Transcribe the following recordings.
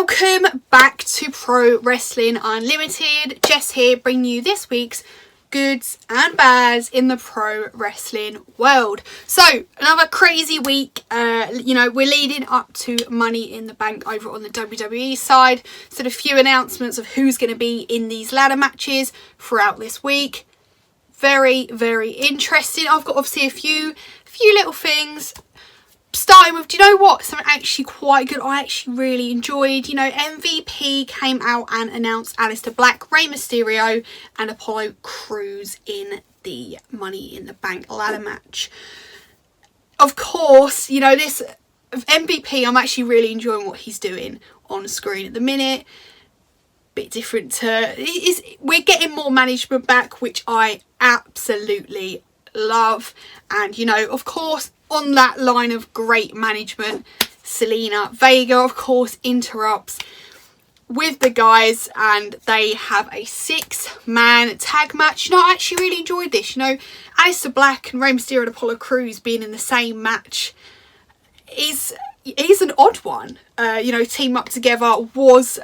Welcome back to Pro Wrestling Unlimited. Jess here, bringing you this week's goods and bads in the pro wrestling world. So another crazy week. We're leading up to Money in the Bank over on the WWE side. So a few announcements of who's going to be in these ladder matches throughout this week. Very, very interesting. I've got obviously a few little things. Starting with, do you know what? Something actually quite good I actually really enjoyed. MVP came out and announced Aleister Black, Rey Mysterio and Apollo Crews in the Money in the Bank ladder match. Of course, this MVP, I'm actually really enjoying what he's doing on screen at the minute. Bit different to... we're getting more management back, which I absolutely love. And, of course... on that line of great management, Zelina Vega, of course, interrupts with the guys and they have a 6-man tag match. I actually really enjoyed this. Aleister Black and Rey Mysterio and Apollo Crews being in the same match is an odd one. Team up together was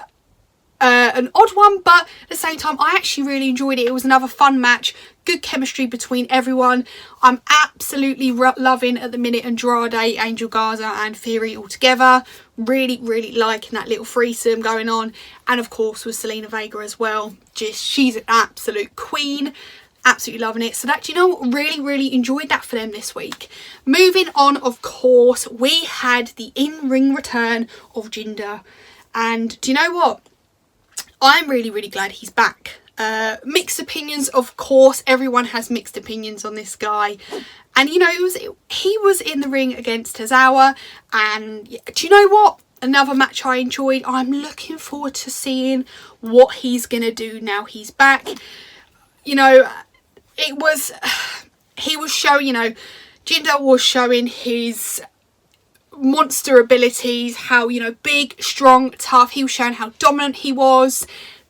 an odd one, but at the same time I actually really enjoyed it. It was another fun match, good chemistry between everyone. I'm absolutely loving at the minute Andrade, Angel Garza and Theory all together. Really liking that little threesome going on, and of course with Zelina Vega as well. She's an absolute queen. Absolutely loving it. So that, really enjoyed that for them this week. Moving on, of course, we had the in-ring return of Jinder, and do you know what? I'm really glad he's back. Mixed opinions, of course. Everyone has mixed opinions on this guy. And, he was in the ring against Tozawa. And do you know what? Another match I enjoyed. I'm looking forward to seeing what he's going to do now he's back. He was showing, Jinder was showing his monster abilities, how big, strong, tough. He was showing how dominant he was.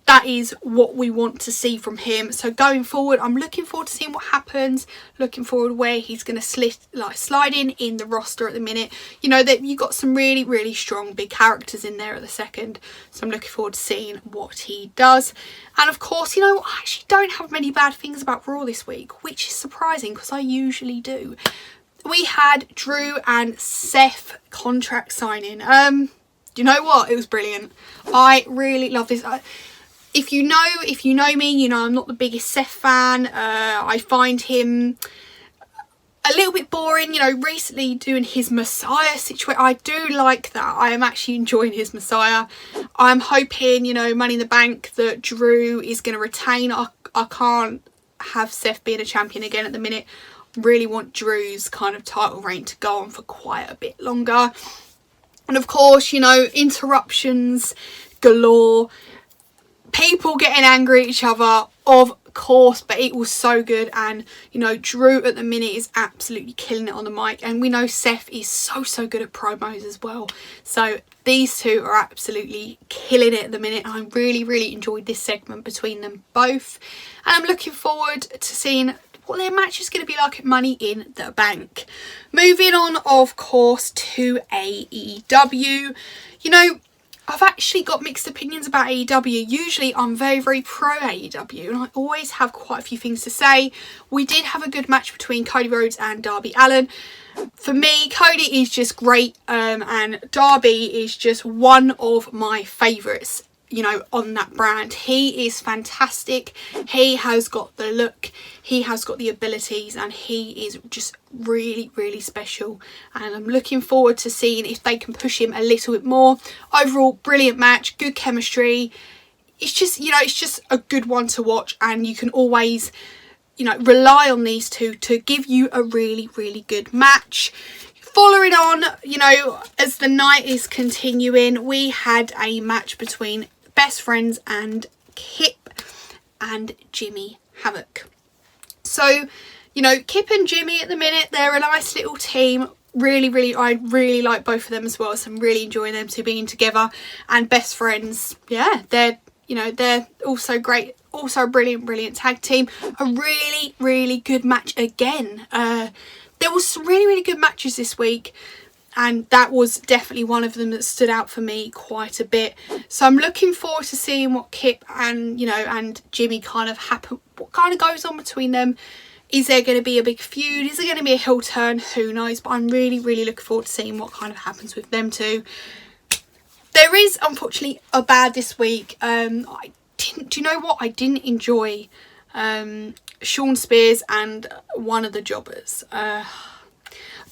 That is what we want to see from him. So going forward, I'm looking forward to seeing what happens. Looking forward where he's going to slide in the roster at the minute. That you've got some really strong big characters in there at the second. So I'm looking forward to seeing what he does. And of course, I actually don't have many bad things about Raw this week, which is surprising because I usually do. We had Drew and Seth contract signing. You know what? It was brilliant. I really love this. If you know me, I'm not the biggest Seth fan. I find him a little bit boring. Recently doing his Messiah situation, I do like that. I am actually enjoying his Messiah. I'm hoping, Money in the Bank, that Drew is going to retain. I can't have Seth being a champion again at the minute. Really want Drew's kind of title reign to go on for quite a bit longer. And of course, interruptions galore. People getting angry at each other, of course, but it was so good. And, Drew at the minute is absolutely killing it on the mic. And we know Seth is so good at promos as well. So these two are absolutely killing it at the minute. I really enjoyed this segment between them both. And I'm looking forward to seeing what their match is going to be like at Money in the Bank. Moving on, of course, to AEW. I've actually got mixed opinions about AEW. Usually I'm very pro AEW and I always have quite a few things to say. We did have a good match between Cody Rhodes and Darby Allin. For me, Cody is just great, and Darby is just one of my favourites, on that brand. He is fantastic. He has got the look, he has got the abilities, and he is just really special. And I'm looking forward to seeing if they can push him a little bit more. Overall, brilliant match, good chemistry. It's just, it's just a good one to watch, and you can always, rely on these two to give you a really good match. Following on, as the night is continuing, we had a match between Best Friends and Kip and Jimmy Havoc. So, Kip and Jimmy at the minute, they're a nice little team. I really like both of them as well. So I'm really enjoying them two being together. And Best Friends, yeah, they're also great. Also a brilliant tag team. A really good match again. There was some really good matches this week. and that was definitely one of them that stood out for me quite a bit. So I'm looking forward to seeing what Kip and, you know, and Jimmy kind of happen, what kind of goes on between them. Is there going to be a big feud? Is there going to be a heel turn? Who knows? But I'm really looking forward to seeing what kind of happens with them two. There is unfortunately a bad this week. Do you know what? I didn't enjoy Sean Spears and one of the jobbers.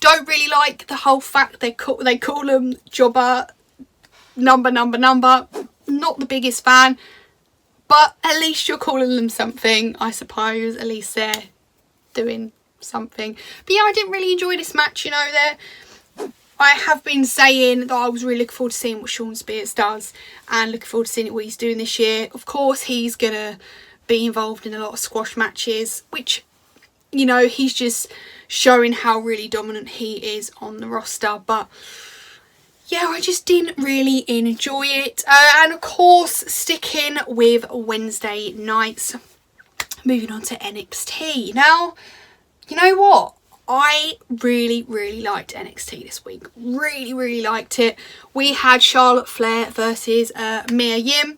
Don't really like the whole fact they call them jobber number. Not the biggest fan, but at least you're calling them something, I suppose. At least they're doing something. But yeah, I didn't really enjoy this match. You know, I have been saying that I was really looking forward to seeing what Sean Spears does, and looking forward to seeing what he's doing this year. Of course, he's gonna be involved in a lot of squash matches, which, you know, he's just showing how really dominant he is on the roster. But yeah, I just didn't really enjoy it. And of course, sticking with Wednesday nights, moving on to NXT. Now, you know what? I really liked NXT this week. Really liked it. We had Charlotte Flair versus Mia Yim.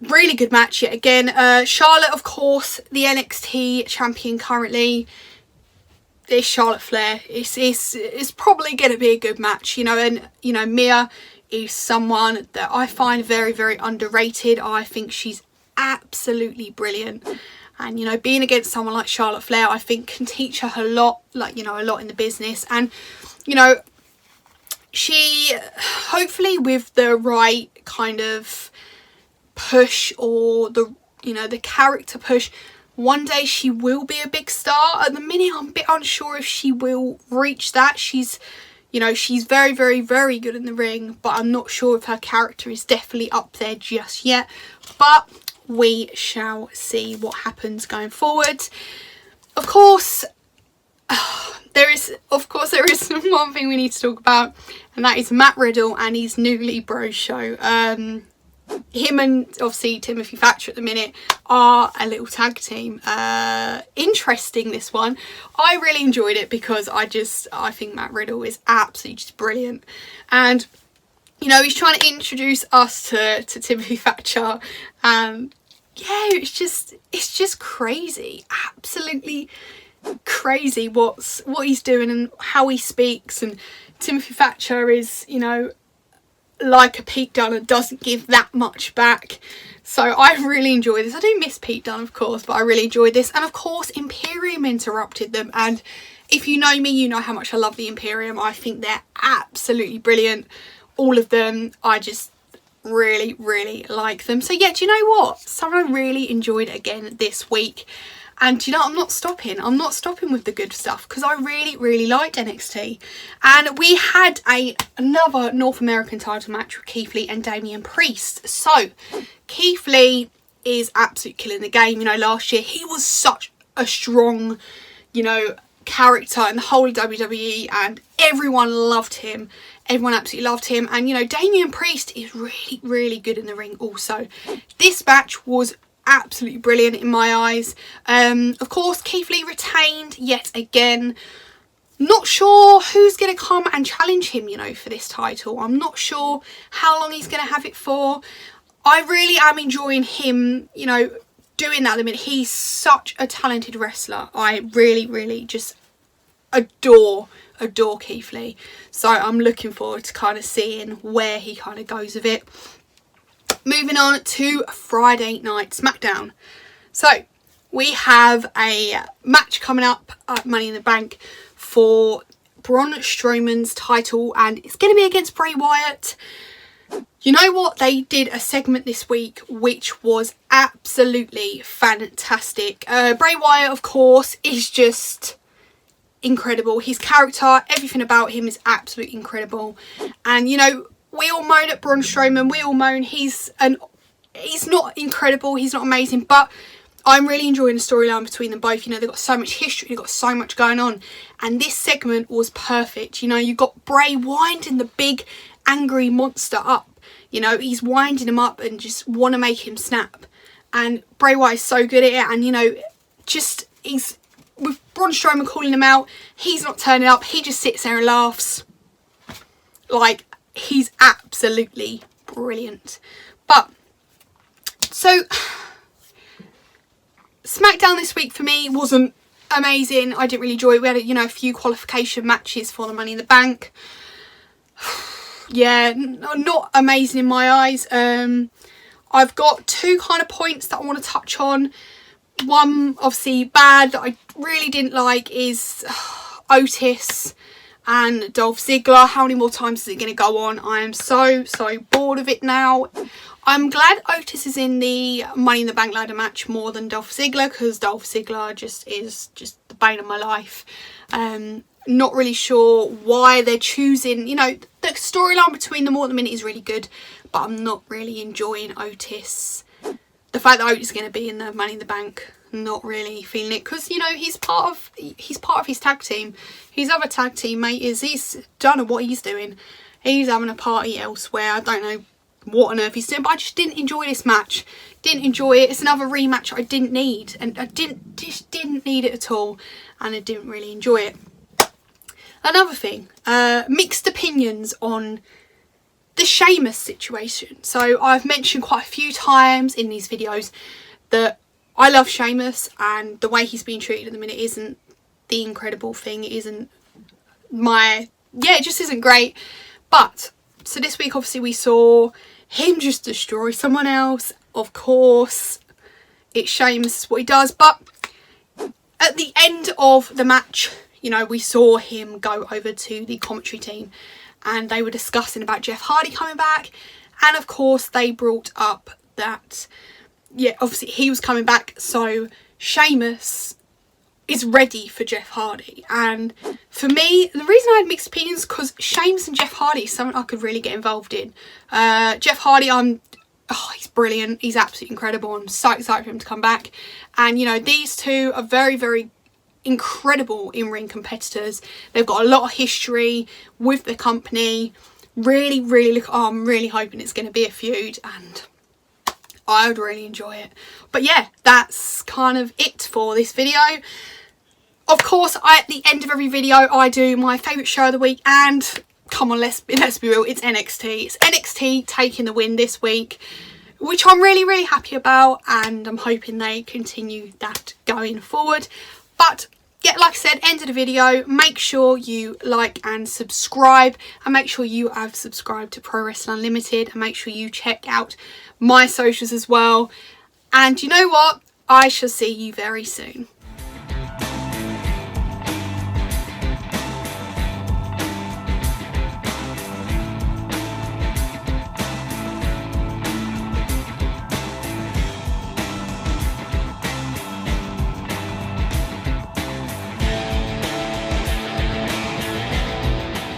Really good match yet again. Charlotte, of course, the NXT champion currently. This Charlotte Flair, it's probably going to be a good match, you know. And, you know, Mia is someone that I find very underrated. I think she's absolutely brilliant. And, you know, being against someone like Charlotte Flair, I think can teach her a lot, like, you know, a lot in the business. And, you know, she, hopefully with the right kind of push, or the, you know, the character push, one day she will be a big star. At the minute, I'm a bit unsure if she will reach that. She's, you know, she's very good in the ring, but I'm not sure if her character is definitely up there just yet. But we shall see what happens going forward. Of course, there is one thing we need to talk about, and that is Matt Riddle and his NewlyBros show. Him and obviously Timothy Thatcher at the minute are a little tag team. Interesting, this one. I really enjoyed it because I think Matt Riddle is absolutely just brilliant. And, you know, he's trying to introduce us to Timothy Thatcher, and yeah, it's just crazy, absolutely crazy what he's doing and how he speaks. And Timothy Thatcher is, you know, like a Pete Dunne, and doesn't give that much back. So I really enjoyed this. I do miss Pete Dunne, of course, but I really enjoyed this. And of course, Imperium interrupted them, and if you know me, you know how much I love the Imperium. I think they're absolutely brilliant, all of them. I just really like them. So yeah, do you know what? Someone I really enjoyed again this week. And you know, I'm not stopping with the good stuff, because I really liked NXT. And we had another North American title match with Keith Lee and Damian Priest. So Keith Lee is absolutely killing the game. You know, last year he was such a strong, you know, character in the whole of WWE, and everyone loved him. Everyone absolutely loved him. And, you know, Damian Priest is really good in the ring also. This match was absolutely brilliant in my eyes. Of course, Keith Lee retained yet again. Not sure who's going to come and challenge him, you know, for this title. I'm not sure how long he's going to have it for. I really am enjoying him, you know, doing that at the minute. He's such a talented wrestler. I really just adore Keith Lee. So I'm looking forward to kind of seeing where he kind of goes with it. Moving on to Friday Night SmackDown. So we have a match coming up at Money in the Bank for Braun Strowman's title, and it's going to be against Bray Wyatt. You know what? They did a segment this week which was absolutely fantastic. Bray Wyatt, of course, is just incredible. His character, everything about him is absolutely incredible. And, you know, we all moan at Braun Strowman. We all moan he's not incredible. He's not amazing. But I'm really enjoying the storyline between them both. You know, they've got so much history. They've got so much going on. And this segment was perfect. You know, you got Bray winding the big angry monster up. You know, he's winding him up and just want to make him snap. And Bray Wyatt is so good at it. And, you know, just he's with Braun Strowman calling him out. He's not turning up. He just sits there and laughs. Like, he's absolutely brilliant. But, so, SmackDown this week for me wasn't amazing. I didn't really enjoy it. We had, you know, a few qualification matches for the Money in the Bank. Yeah, not amazing in my eyes. I've got two kind of points that I want to touch on. One, obviously, bad that I really didn't like is Otis and Dolph Ziggler. How many more times is it going to go on? I am so bored of it now. I'm glad Otis is in the Money in the Bank ladder match more than Dolph Ziggler, because Dolph Ziggler is just the bane of my life. Not really sure why they're choosing, you know, the storyline between them all at the minute is really good, but I'm not really enjoying Otis. The fact that Otis is going to be in the Money in the Bank, not really feeling it, because, you know, he's part of his tag team. His other tag teammate he's done what he's doing. He's having a party elsewhere. I don't know what on earth he's doing, but I just didn't enjoy this match. Didn't enjoy it. It's another rematch I didn't need, and I just didn't need it at all, and I didn't really enjoy it. Another thing, mixed opinions on the Sheamus situation. So I've mentioned quite a few times in these videos that I love Sheamus, and the way he's being treated at the minute isn't the incredible thing. It isn't it just isn't great. But, so this week obviously we saw him just destroy someone else. Of course, it's Sheamus, what he does. But at the end of the match, you know, we saw him go over to the commentary team, and they were discussing about Jeff Hardy coming back. And of course they brought up that, yeah, obviously he was coming back, so Sheamus is ready for Jeff Hardy. And for me, the reason I had mixed opinions, because Sheamus and Jeff Hardy is something I could really get involved in. Jeff Hardy, he's brilliant. He's absolutely incredible. I'm so excited for him to come back. And, you know, these two are very, very incredible in-ring competitors. They've got a lot of history with the company. Really, I'm really hoping it's going to be a feud, and I would really enjoy it. But yeah, that's kind of it for this video. Of course, at the end of every video I do my favourite show of the week, and come on, let's be real, it's NXT. It's NXT taking the win this week, which I'm really happy about, and I'm hoping they continue that going forward. But yeah, like I said, end of the video, make sure you like and subscribe, and make sure you have subscribed to Pro Wrestling Unlimited, and make sure you check out my socials as well. And you know what? I shall see you very soon.